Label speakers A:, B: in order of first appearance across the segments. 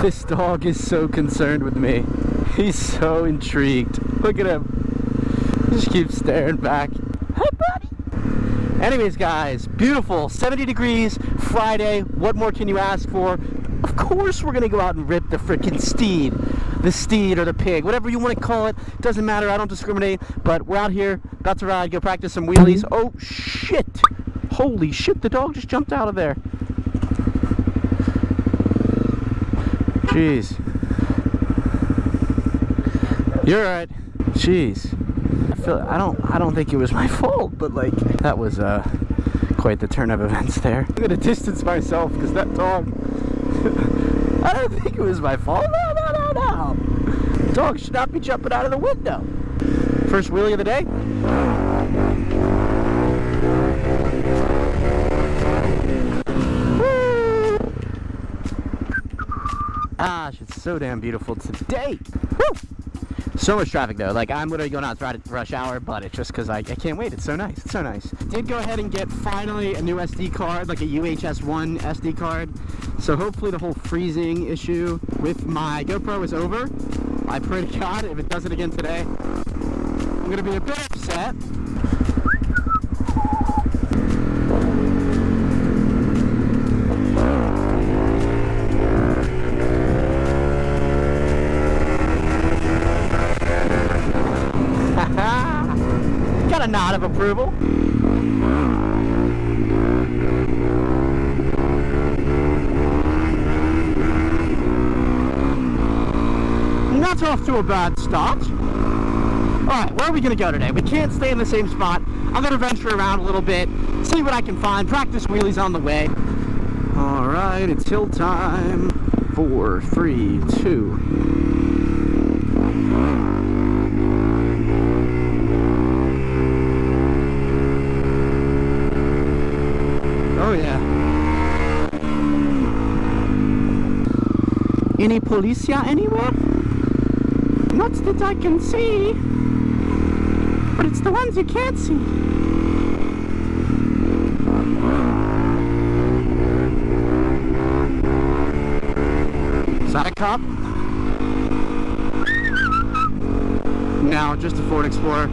A: This dog is so concerned with me. He's so intrigued. Look at him. He just keeps staring back. Hey, buddy. Anyways, guys, beautiful 70 degrees Friday. What more can you ask for? Of course we're gonna go out and rip the freaking steed. The steed or the pig, whatever you want to call it. Doesn't matter, I don't discriminate. But we're out here, about to ride, go practice some wheelies. Oh, shit. Holy shit, the dog just jumped out of there. Jeez. You're right. Jeez. I don't think it was my fault, but like that was quite the turn of events there. I'm gonna distance myself because that dog. I don't think it was my fault. No. Dog should not be jumping out of the window. First wheelie of the day. Gosh, it's so damn beautiful today. Woo! So much traffic though. Like I'm literally going out to rush hour, but it's just because I can't wait. It's so nice. It's so nice. Did go ahead and get finally a new SD card, like a UHS-1 SD card. So hopefully the whole freezing issue with my GoPro is over. I pray to God if it does it again today, I'm gonna be a bit upset. Got a nod of approval. And that's off to a bad start. Alright, where are we going to go today? We can't stay in the same spot. I'm going to venture around a little bit, see what I can find, practice wheelies on the way. Alright, it's hill time. 4, 3, 2. Oh yeah. Any policia anywhere? Not that I can see, but it's the ones you can't see. Is that a cop? No, just a Ford Explorer.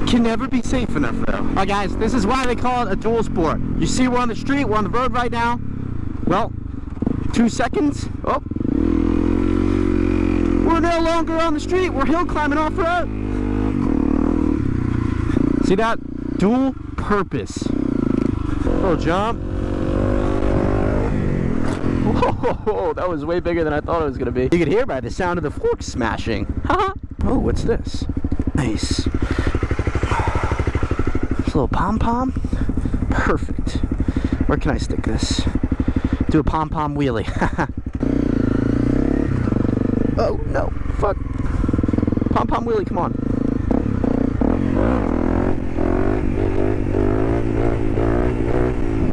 A: Can never be safe enough though. Alright guys, this is why they call it a dual sport. You see we're on the street, we're on the road right now. Well, 2 seconds. Oh. We're no longer on the street, we're hill climbing off-road. See that? Dual purpose. Little jump. Whoa, that was way bigger than I thought it was gonna be. You could hear by the sound of the fork smashing. Haha. Oh, what's this? Nice. Little pom-pom. Perfect. Where can I stick this? Do a pom-pom wheelie. Oh no, fuck. Pom-pom wheelie, come on.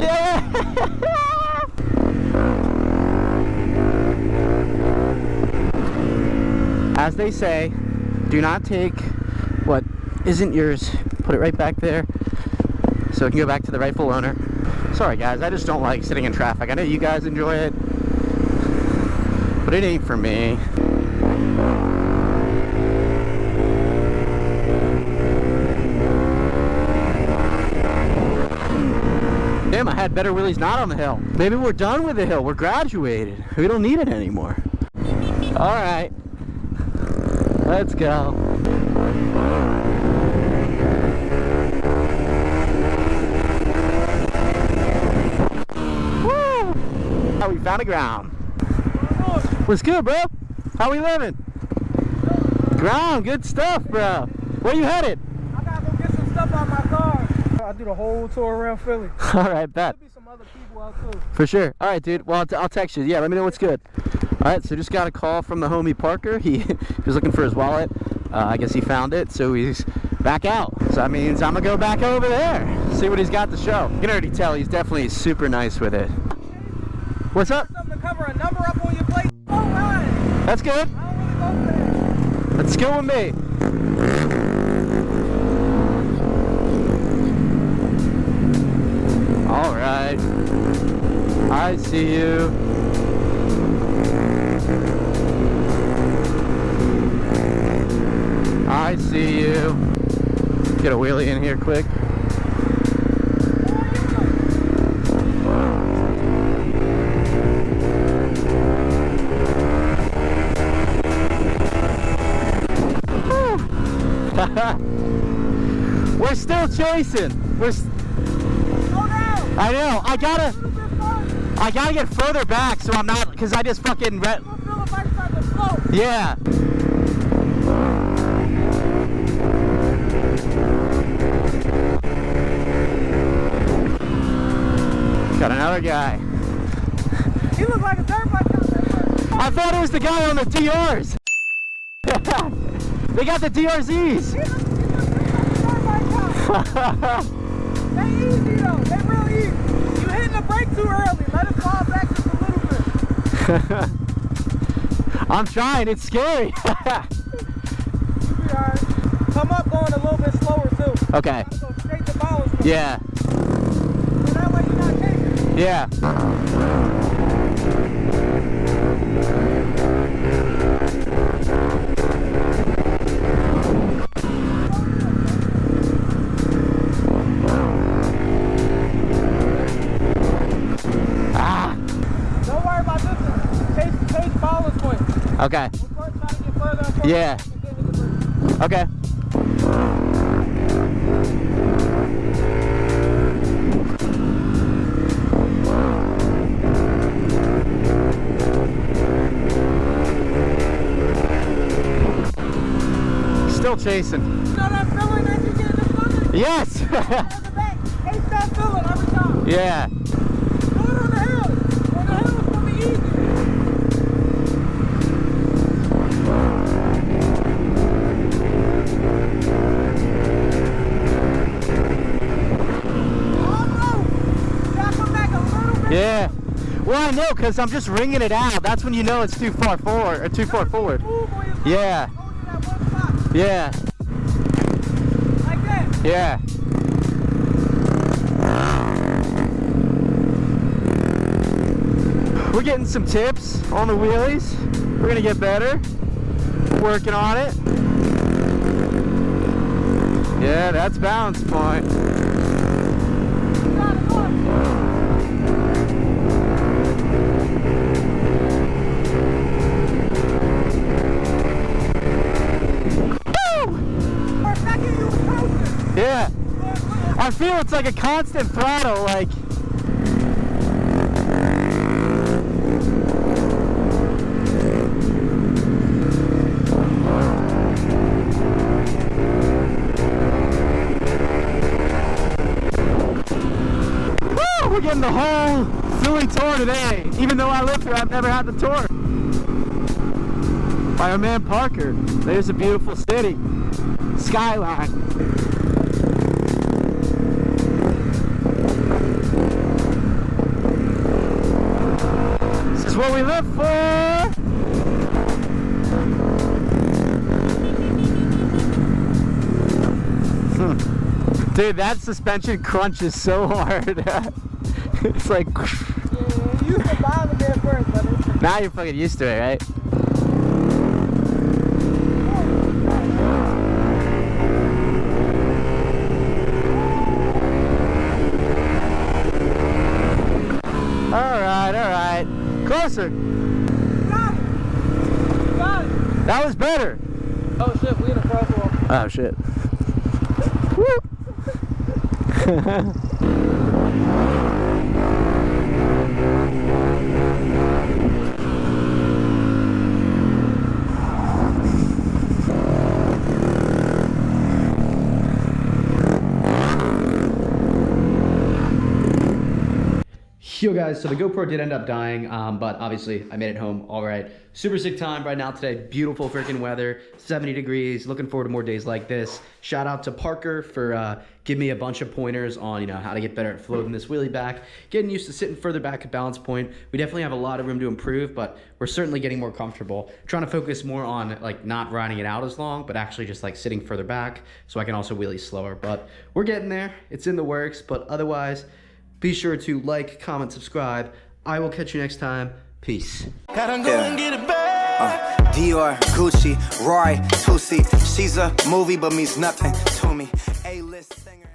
A: Yeah! As they say, do not take what isn't yours. Put it right back there so it can go back to the rightful owner. Sorry guys, I just don't like sitting in traffic. I know you guys enjoy it, but it ain't for me. Damn, I had better wheelies not on the hill. Maybe we're done with the hill. We're graduated. We don't need it anymore. Alright. Let's go. We found a ground. What's good, bro? How we living? Ground, good stuff, bro. Where you headed?
B: I gotta go get some stuff out my car. I do the whole tour around Philly.
A: All right, bet.
B: There'll be some other people out too.
A: For sure. All right, dude. Well, I'll text you. Yeah, let me know what's good. All right, so just got a call from the homie Parker. He was looking for his wallet. I guess he found it, so he's back out. So that means I'm gonna go back over there, see what he's got to show. You can already tell he's definitely super nice with it. What's up?
B: Something to cover a number up on your plate. All right.
A: That's good.
B: I don't really go for that.
A: Let's go with me. All right. I see you. I see you. Get a wheelie in here quick. We're still chasing. I know. I gotta get further back so I'm not, because I just fucking yeah. Got another guy.
B: He looked like a dirt bike out there.
A: I thought it was the guy on the DRs. They got the DRZs.
B: He looks like a dirt bike out. They easy though. They real easy. You hitting the brake too early. Let it fall back just a little bit.
A: I'm trying. It's scary.
B: You'll be alright. Come up going a little bit slower too.
A: Okay.
B: Go straight to balance.
A: Yeah.
B: So that way you're not chasing.
A: Yeah. Ah.
B: Don't worry about this one. Chase balance point.
A: Okay.
B: We'll first try to get further and further.
A: Yeah.
B: And then hit the brake.
A: Okay. Still chasing.
B: You know that feeling that you get in the stomach?
A: Yes.
B: Taste that feeling every time.
A: Yeah.
B: Do it on the hill. On the hill it's gonna be easy.
A: Yeah. Well, I know, because I'm just ringing it out. That's when you know it's too far forward, or too far forward. Yeah. Yeah.
B: Like that.
A: Yeah. We're getting some tips on the wheelies. We're gonna get better. Working on it. Yeah, that's balance point. Yeah. I feel it's like a constant throttle, like. Woo! We're getting the whole Philly tour today. Even though I live here, I've never had the tour. By our man Parker. There's a beautiful city. Skyline. This is what we live for. Dude, that suspension crunches so hard. It's like
B: Yeah, you used to bother me at first, but it's
A: now you're fucking used to it, right? Alright. Closer.
B: got it. Got it.
A: That was better.
B: Oh shit, we in a crosswalk.
A: Oh shit. Woo. Yo guys, so the GoPro did end up dying, but obviously I made it home all right. Super sick time right now today. Beautiful freaking weather, 70 degrees. Looking forward to more days like this. Shout out to Parker for giving me a bunch of pointers on, you know, how to get better at floating this wheelie back. Getting used to sitting further back at balance point. We definitely have a lot of room to improve, but we're certainly getting more comfortable. Trying to focus more on like not riding it out as long, but actually just like sitting further back so I can also wheelie slower. But we're getting there. It's in the works, but otherwise, be sure to like, comment, subscribe. I will catch you next time. Peace.
C: Dior, Gucci, Roy, Tusi. She's a movie but means nothing to me. A-list singer.